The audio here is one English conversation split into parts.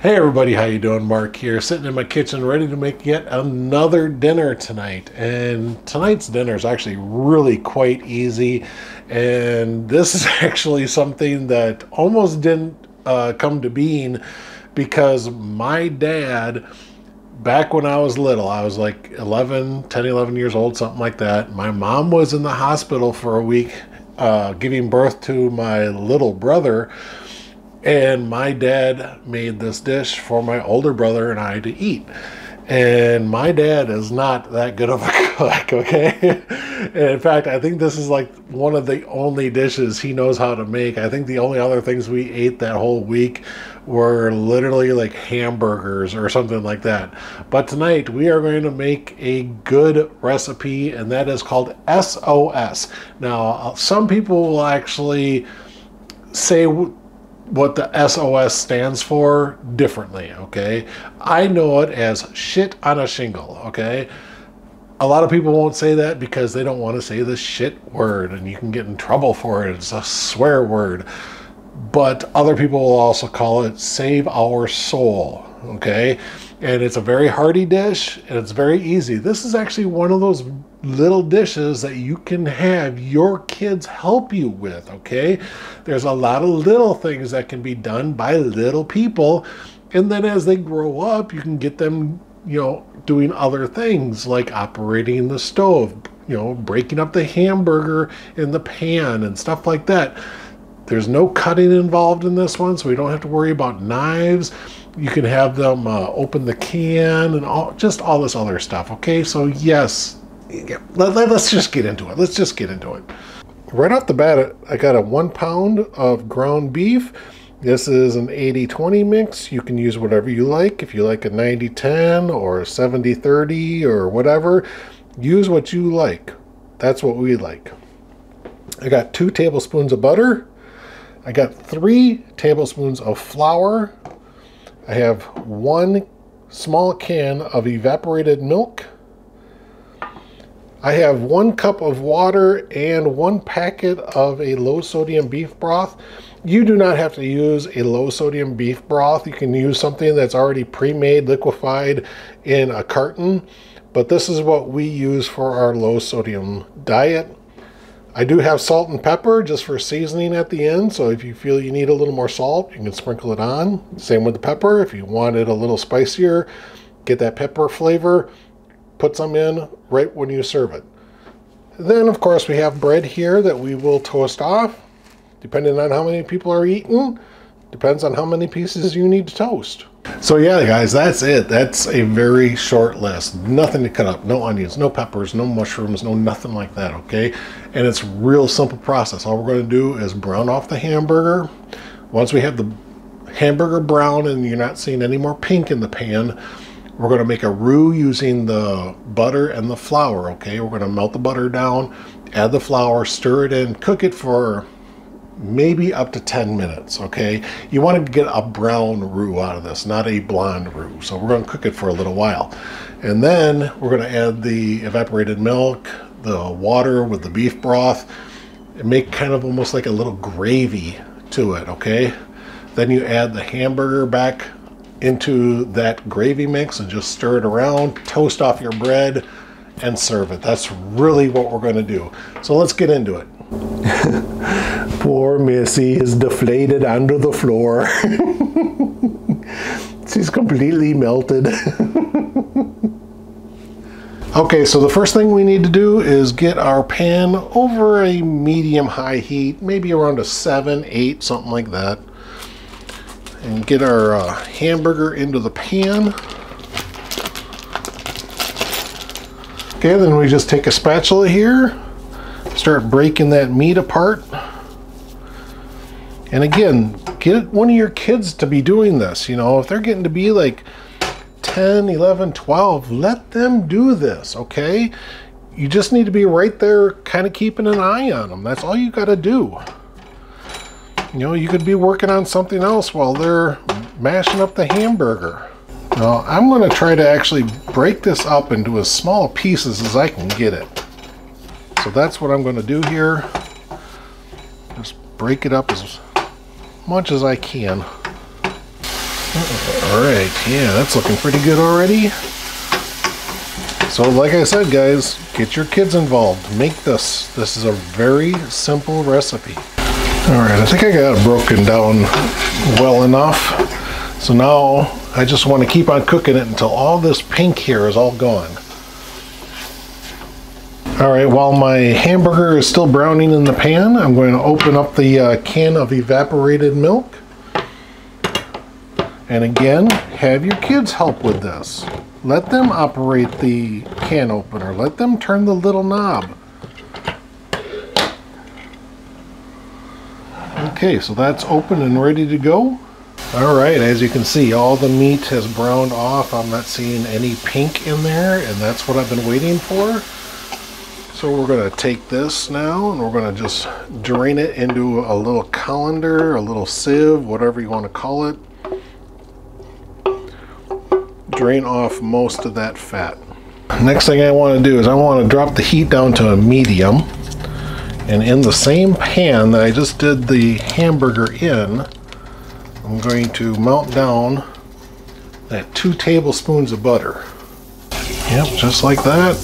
Hey everybody, how you doing? Mark here, sitting in my kitchen ready to make yet another dinner tonight. And tonight's dinner is actually really quite easy. And this is actually something that almost didn't come to being because my dad, back when I was little, I was like 11 years old, something like that. My mom was in the hospital for a week giving birth to my little brother. And my dad made this dish for my older brother and I to eat. And my dad is not that good of a cook, okay? And in fact, I think this is like one of the only dishes he knows how to make. I think the only other things we ate that whole week were literally like hamburgers or something like that. But tonight we are going to make a good recipe, and that is called S.O.S. Now, some people will actually say what the S.O.S. stands for differently, okay? I know it as shit on a shingle, okay? A lot of people won't say that because they don't want to say the shit word, and you can get in trouble for it. It's a swear word. But other people will also call it save our soul, okay? And it's a very hearty dish, and it's very easy. This is actually one of those little dishes that you can have your kids help you with, okay? There's a lot of little things that can be done by little people, and then as they grow up, you can get them, doing other things like operating the stove, breaking up the hamburger in the pan and stuff like that. There's no cutting involved in this one, so we don't have to worry about knives. You can have them open the can and just all this other stuff, okay? So yes, let's just get into it. Let's just get into it. Right off the bat, I got a 1 pound of ground beef. This is an 80-20 mix. You can use whatever you like. If you like a 90-10 or 70-30 or whatever, use what you like. That's what we like. I got 2 tablespoons of butter. I got 3 tablespoons of flour. I have 1 small can of evaporated milk. I have 1 cup of water and 1 packet of a low sodium beef broth. You do not have to use a low sodium beef broth. You can use something that's already pre-made, liquefied in a carton. But this is what we use for our low sodium diet. I do have salt and pepper just for seasoning at the end, so if you feel you need a little more salt, you can sprinkle it on. Same with the pepper. If you want it a little spicier, get that pepper flavor, put some in right when you serve it. Then, of course, we have bread here that we will toast off, depending on how many people are eating. Depends on how many pieces you need to toast. So yeah, guys, that's it. That's a very short list. Nothing to cut up. No onions, no peppers, no mushrooms, no nothing like that, okay? And it's a real simple process. All we're going to do is brown off the hamburger. Once we have the hamburger brown and you're not seeing any more pink in the pan, we're going to make a roux using the butter and the flour, okay? We're going to melt the butter down, add the flour, stir it in, cook it for maybe up to 10 minutes, okay? You want to get a brown roux out of this, not a blonde roux. So we're going to cook it for a little while. And then we're going to add the evaporated milk, the water with the beef broth, and make kind of almost like a little gravy to it, okay? Then you add the hamburger back into that gravy mix and just stir it around, toast off your bread, and serve it. That's really what we're going to do. So let's get into it. Poor Missy is deflated under the floor. She's completely melted. Okay, so the first thing we need to do is get our pan over a medium-high heat, maybe around a 7, 8, something like that. And get our hamburger into the pan. Okay, then we just take a spatula here, start breaking that meat apart. And again, get one of your kids to be doing this. If they're getting to be like 10, 11, 12, let them do this, okay? You just need to be right there kind of keeping an eye on them. That's all you got to do. You could be working on something else while they're mashing up the hamburger. Now, I'm going to try to actually break this up into as small pieces as I can get it. So that's what I'm going to do here. Just break it up as much as I can. All right, yeah, that's looking pretty good already. So like I said, guys, get your kids involved. Make this. This is a very simple recipe. All right, I think I got it broken down well enough. So now I just want to keep on cooking it until all this pink here is all gone. All right, while my hamburger is still browning in the pan, I'm going to open up the can of evaporated milk. And again, have your kids help with this. Let them operate the can opener. Let them turn the little knob. Okay, so that's open and ready to go. All right, as you can see, all the meat has browned off. I'm not seeing any pink in there, and that's what I've been waiting for. So we're gonna take this now, and we're gonna just drain it into a little colander, a little sieve, whatever you wanna call it. Drain off most of that fat. Next thing I wanna do is I wanna drop the heat down to a medium. And in the same pan that I just did the hamburger in, I'm going to melt down that 2 tablespoons of butter. Yep, just like that.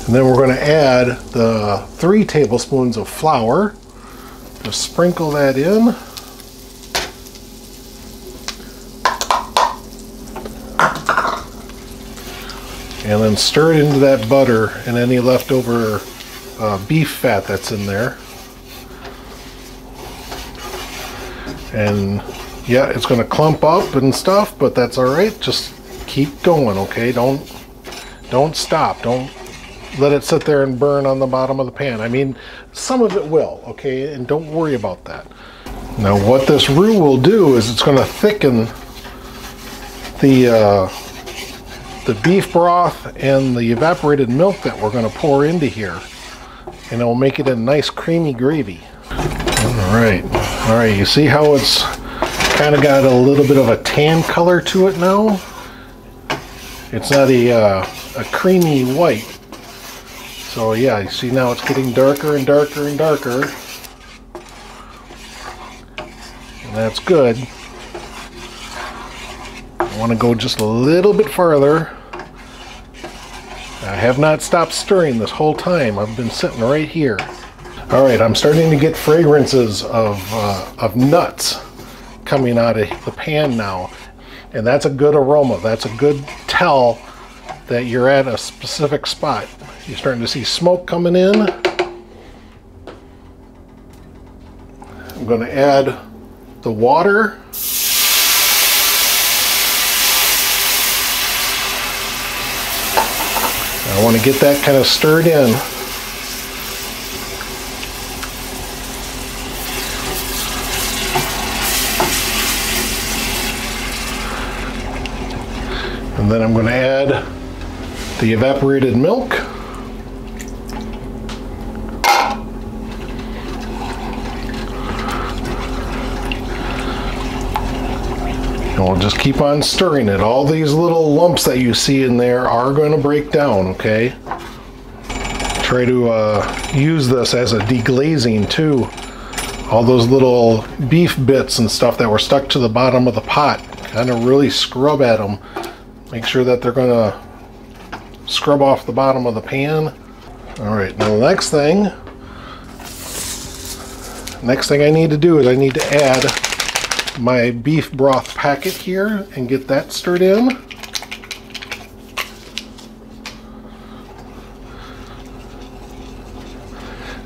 And then we're going to add the 3 tablespoons of flour. Just sprinkle that in. And then stir it into that butter and any leftover beef fat that's in there. And yeah, it's going to clump up and stuff, but that's all right. Just keep going, okay? Don't stop. Don't let it sit there and burn on the bottom of the pan. I mean, some of it will, okay? And don't worry about that. Now, what this roux will do is it's going to thicken the beef broth and the evaporated milk that we're going to pour into here, and it will make it a nice creamy gravy. All right, you see how it's kind of got a little bit of a tan color to it now? It's not a creamy white. So yeah, you see now it's getting darker and darker and darker, and that's good. I want to go just a little bit farther. I have not stopped stirring this whole time. I've been sitting right here. All right, I'm starting to get fragrances of nuts coming out of the pan now. And that's a good aroma. That's a good tell that you're at a specific spot. You're starting to see smoke coming in. I'm going to add the water. I want to get that kind of stirred in. And then I'm going to add the evaporated milk. And we'll just keep on stirring it. All these little lumps that you see in there are going to break down, okay? Try to use this as a deglazing too. All those little beef bits and stuff that were stuck to the bottom of the pot, kind of really scrub at them. Make sure that they're going to scrub off the bottom of the pan. All right, now the next thing I need to do is I need to add my beef broth packet here and get that stirred in.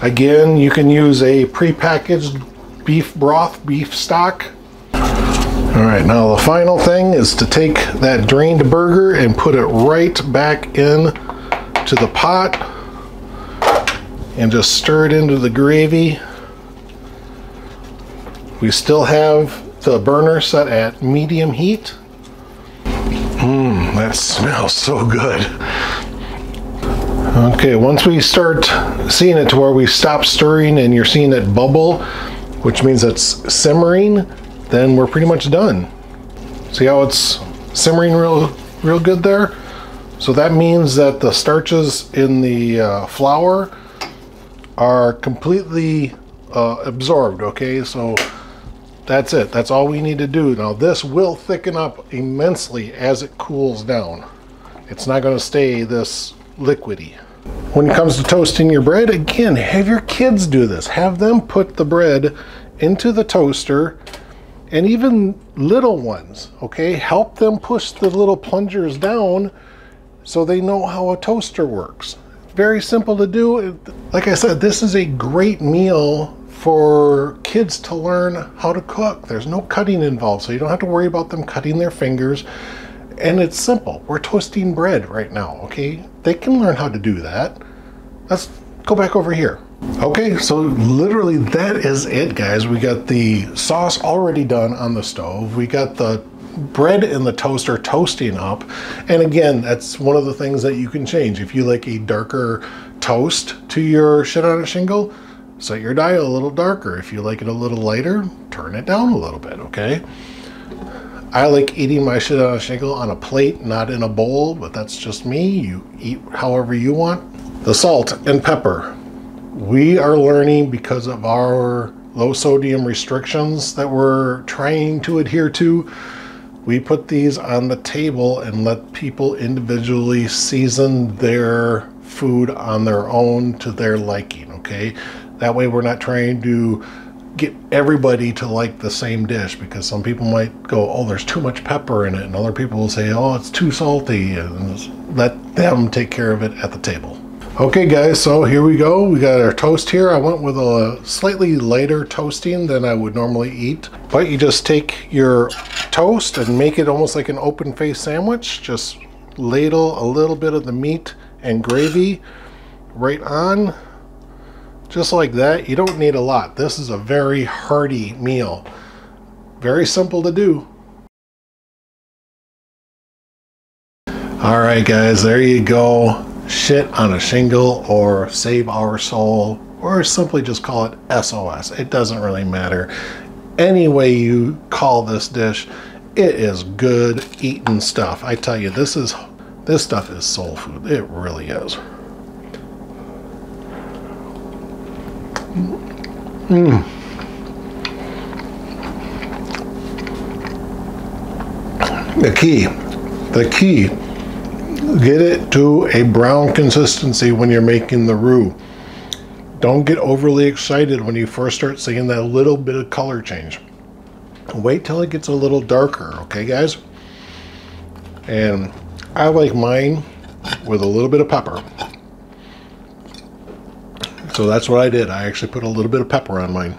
Again, you can use a pre-packaged beef broth, beef stock. All right, now the final thing is to take that drained burger and put it right back in to the pot and just stir it into the gravy. We still have the burner set at medium heat. That smells so good. Okay, once we start seeing it to where we stop stirring and you're seeing it bubble, which means it's simmering, then we're pretty much done. See how it's simmering real good there? So that means that the starches in the flour are completely absorbed, okay? So That's it. That's all we need to do. Now this will thicken up immensely as it cools down. It's not going to stay this liquidy. When it comes to toasting your bread, again, have your kids do this. Have them put the bread into the toaster, and even little ones, okay? Help them push the little plungers down so they know how a toaster works. Very simple to do. Like I said, this is a great meal for kids to learn how to cook. There's no cutting involved, so you don't have to worry about them cutting their fingers. And it's simple. We're toasting bread right now, okay? They can learn how to do that. Let's go back over here. Okay, so literally that is it, guys. We got the sauce already done on the stove. We got the bread in the toaster toasting up. And again, that's one of the things that you can change. If you like a darker toast to your shit on a shingle, set your dial a little darker. If you like it a little lighter, turn it down a little bit, okay? I like eating my shit on a shingle on a plate, not in a bowl, but that's just me. You eat however you want. The salt and pepper. We are learning, because of our low sodium restrictions that we're trying to adhere to, we put these on the table and let people individually season their food on their own to their liking, okay? That way we're not trying to get everybody to like the same dish, because some people might go, oh, there's too much pepper in it, and other people will say, oh, it's too salty, and let them take care of it at the table. Okay guys, so here we go. We got our toast here. I went with a slightly lighter toasting than I would normally eat, but you just take your toast and make it almost like an open face sandwich. Just ladle a little bit of the meat and gravy right on, just like that. You don't need a lot. This is a very hearty meal. Very simple to do. All right guys, there you go. Shit on a shingle, or save our soul, or simply just call it S.O.S. It doesn't really matter. Any way you call this dish, it is good eating stuff. I tell you, this stuff is soul food. It really is. The key, get it to a brown consistency when you're making the roux. Don't get overly excited when you first start seeing that little bit of color change. Wait till it gets a little darker, okay guys? And I like mine with a little bit of pepper. So that's what I did. I actually put a little bit of pepper on mine.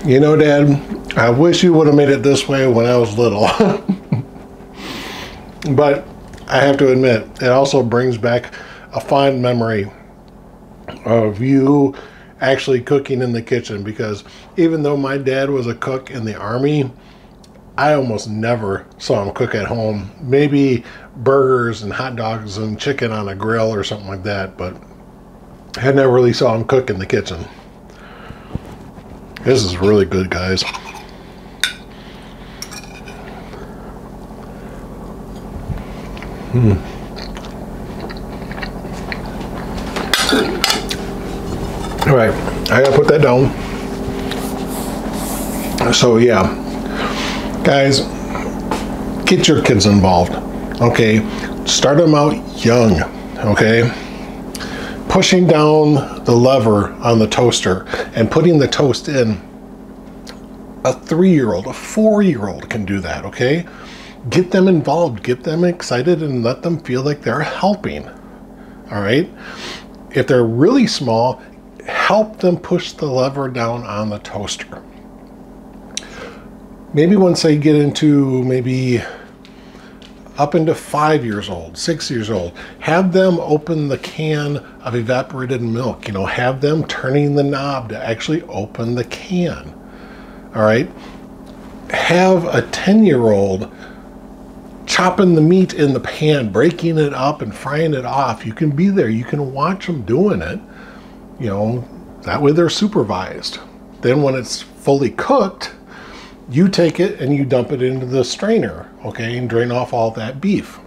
You know, Dad, I wish you would have made it this way when I was little. But I have to admit, it also brings back a fond memory of you actually cooking in the kitchen, because even though my dad was a cook in the Army, I almost never saw him cook at home. Maybe burgers and hot dogs and chicken on a grill or something like that, but I never really saw him cook in the kitchen. This is really good, guys. All right, I gotta put that down. So yeah, guys, get your kids involved, okay? Start them out young, okay? Pushing down the lever on the toaster and putting the toast in, a 3-year-old, a 4-year-old can do that, okay? Get them involved, get them excited, and let them feel like they're helping, all right? If they're really small, help them push the lever down on the toaster. Maybe once they get into maybe up into 5 years old, 6 years old, have them open the can of evaporated milk. You know, have them turning the knob to actually open the can. All right? Have a 10-year-old chopping the meat in the pan, breaking it up and frying it off. You can be there. You can watch them doing it. You know, that way they're supervised. Then when it's fully cooked, you take it and you dump it into the strainer, okay, and drain off all that beef.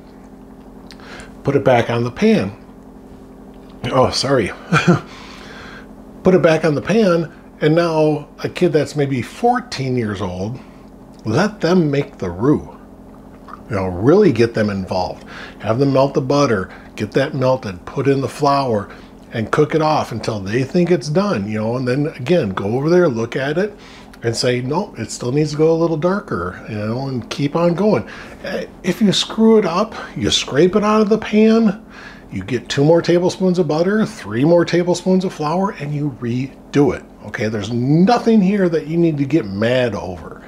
put it back on the pan. Oh, sorry. Put it back on the pan, and now a kid that's maybe 14 years old, let them make the roux. You know, really get them involved. Have them melt the butter, get that melted, put in the flour, and cook it off until they think it's done, you know, and then again, go over there, look at it, and say, no, it still needs to go a little darker, you know, and keep on going. If you screw it up, you scrape it out of the pan, you get 2 more tablespoons of butter, 3 more tablespoons of flour, and you redo it, okay? There's nothing here that you need to get mad over.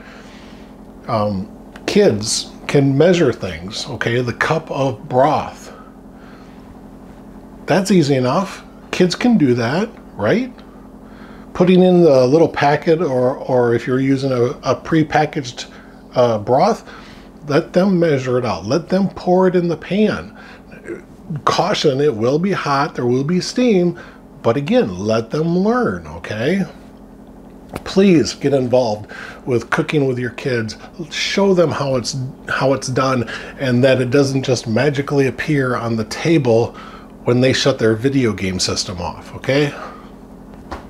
Kids can measure things, okay? The cup of broth. That's easy enough. Kids can do that, right? Putting in the little packet, or if you're using a pre-packaged broth, let them measure it out. Let them pour it in the pan. Caution, it will be hot, there will be steam, but again, let them learn, okay? Please get involved with cooking with your kids. Show them how it's done, and that it doesn't just magically appear on the table when they shut their video game system off, okay?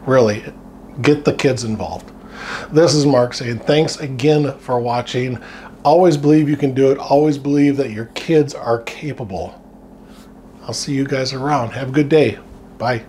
Really, get the kids involved. This is Mark saying thanks again for watching. Always believe you can do it. Always believe that your kids are capable. I'll see you guys around. Have a good day. Bye.